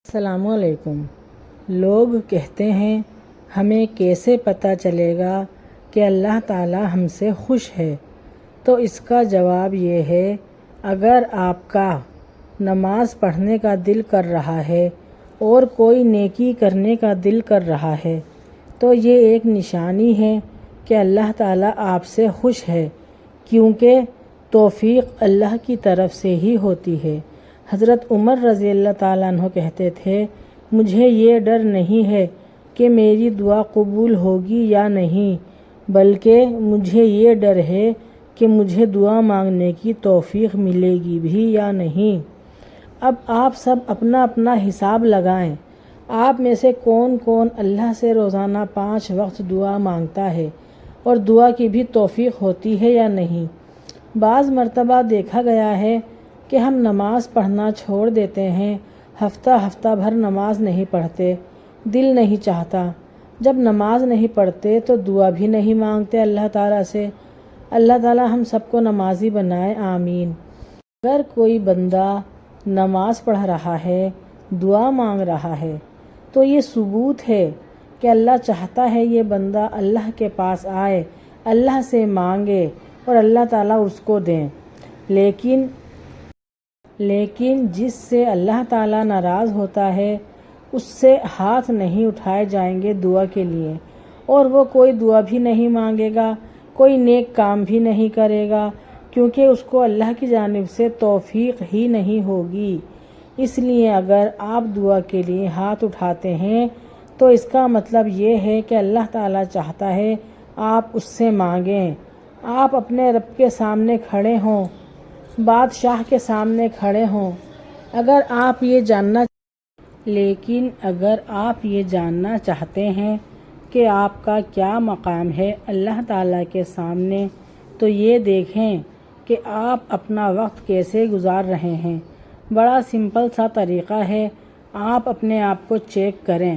السلام علیکم۔ لوگ کہتے ہیں ہمیں کیسے پتہ چلے گا کہ اللہ تعالیٰ ہم سے خوش ہے؟ تو اس کا جواب یہ ہے، اگر آپ کا نماز پڑھنے کا دل کر رہا ہے اور کوئی نیکی کرنے کا دل کر رہا ہے تو یہ ایک نشانی ہے کہ اللہ تعالیٰ آپ سے خوش ہے، کیونکہ توفیق اللہ کی طرف سے ہی ہوتی ہے۔ حضرت عمر رضی اللہ تعالیٰ عنہ کہتے تھے، مجھے یہ ڈر نہیں ہے کہ میری دعا قبول ہوگی یا نہیں، بلکہ مجھے یہ ڈر ہے کہ مجھے دعا مانگنے کی توفیق ملے گی بھی یا نہیں۔ اب آپ سب اپنا اپنا حساب لگائیں، آپ میں سے کون کون اللہ سے روزانہ 5 وقت دعا مانگتا ہے اور دعا کی بھی توفیق ہوتی ہے یا نہیں؟ بعض مرتبہ دیکھا گیا ہے کہ ہم نماز پڑھنا چھوڑ دیتے ہیں، ہفتہ بھر نماز نہیں پڑھتے، دل نہیں چاہتا۔ جب نماز نہیں پڑھتے تو دعا بھی نہیں مانگتے اللہ تعالیٰ سے۔ اللہ تعالیٰ ہم سب کو نمازی بنائے، آمین۔ اگر کوئی بندہ نماز پڑھ رہا ہے، دعا مانگ رہا ہے تو یہ ثبوت ہے کہ اللہ چاہتا ہے یہ بندہ اللہ کے پاس آئے، اللہ سے مانگے اور اللہ تعالیٰ اس کو دیں۔ لیکن جس سے اللہ تعالیٰ ناراض ہوتا ہے اس سے ہاتھ نہیں اٹھائے جائیں گے دعا کے لیے، اور وہ کوئی دعا بھی نہیں مانگے گا، کوئی نیک کام بھی نہیں کرے گا، کیونکہ اس کو اللہ کی جانب سے توفیق ہی نہیں ہوگی۔ اس لیے اگر آپ دعا کے لیے ہاتھ اٹھاتے ہیں تو اس کا مطلب یہ ہے کہ اللہ تعالیٰ چاہتا ہے آپ اس سے مانگیں، آپ اپنے رب کے سامنے کھڑے ہوں، بادشاہ کے سامنے کھڑے ہوں۔ اگر آپ یہ جاننا چاہتے ہیں کہ آپ کا کیا مقام ہے اللہ تعالیٰ کے سامنے، تو یہ دیکھیں کہ آپ اپنا وقت کیسے گزار رہے ہیں۔ بڑا سمپل سا طریقہ ہے، آپ اپنے آپ کو چیک کریں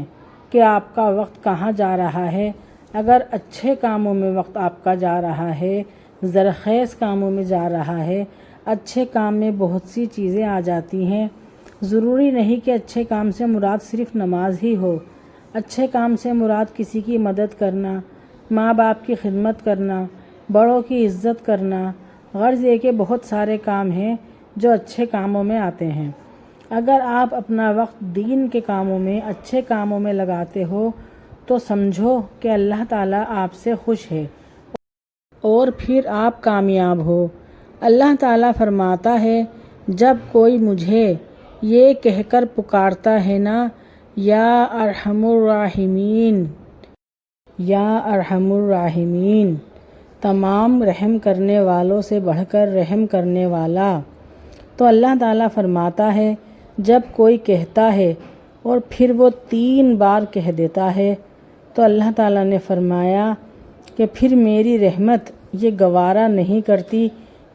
کہ آپ کا وقت کہاں جا رہا ہے۔ اگر اچھے کاموں میں وقت آپ کا جا رہا ہے، زرخیز کاموں میں جا رہا ہے، اچھے کام میں بہت سی چیزیں آ جاتی ہیں۔ ضروری نہیں کہ اچھے کام سے مراد صرف نماز ہی ہو، اچھے کام سے مراد کسی کی مدد کرنا، ماں باپ کی خدمت کرنا، بڑوں کی عزت کرنا، غرض یہ کہ بہت سارے کام ہیں جو اچھے کاموں میں آتے ہیں۔ اگر آپ اپنا وقت دین کے کاموں میں، اچھے کاموں میں لگاتے ہو تو سمجھو کہ اللہ تعالیٰ آپ سے خوش ہے اور پھر آپ کامیاب ہو۔ اللہ تعالیٰ فرماتا ہے، جب کوئی مجھے یہ کہہ کر پکارتا ہے نا، یا ارحم الراحمین، تمام رحم کرنے والوں سے بڑھ کر رحم کرنے والا، تو اللہ تعالیٰ فرماتا ہے جب کوئی کہتا ہے اور پھر وہ 3 بار کہہ دیتا ہے تو اللہ تعالیٰ نے فرمایا کہ پھر میری رحمت یہ گوارا نہیں کرتی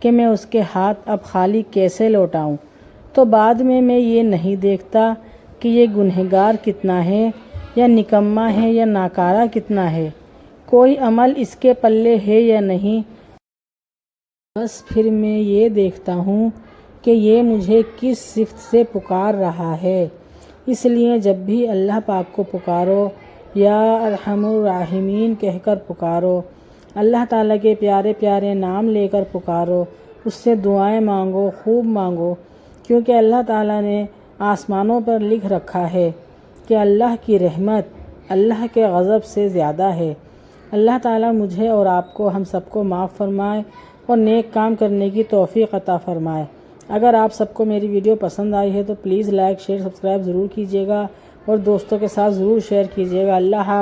کہ میں اس کے ہاتھ اب خالی کیسے لوٹاؤں۔ تو بعد میں یہ نہیں دیکھتا کہ یہ گنہگار کتنا ہے، یا نکما ہے، یا ناکارہ کتنا ہے، کوئی عمل اس کے پلے ہے یا نہیں، بس پھر میں یہ دیکھتا ہوں کہ یہ مجھے کس صفت سے پکار رہا ہے۔ اس لیے جب بھی اللہ پاک کو پکارو، یا ارحم الراحمین کہہ کر پکارو، اللہ تعالیٰ کے پیارے پیارے نام لے کر پکارو، اس سے دعائیں مانگو، خوب مانگو، کیونکہ اللہ تعالیٰ نے آسمانوں پر لکھ رکھا ہے کہ اللہ کی رحمت اللہ کے غضب سے زیادہ ہے۔ اللہ تعالیٰ مجھے اور آپ کو، ہم سب کو معاف فرمائے اور نیک کام کرنے کی توفیق عطا فرمائے۔ اگر آپ سب کو میری ویڈیو پسند آئی ہے تو پلیز لائک، شیئر، سبسکرائب ضرور کیجیے گا اور دوستوں کے ساتھ ضرور شیئر کیجیے گا۔ اللہ حافظ۔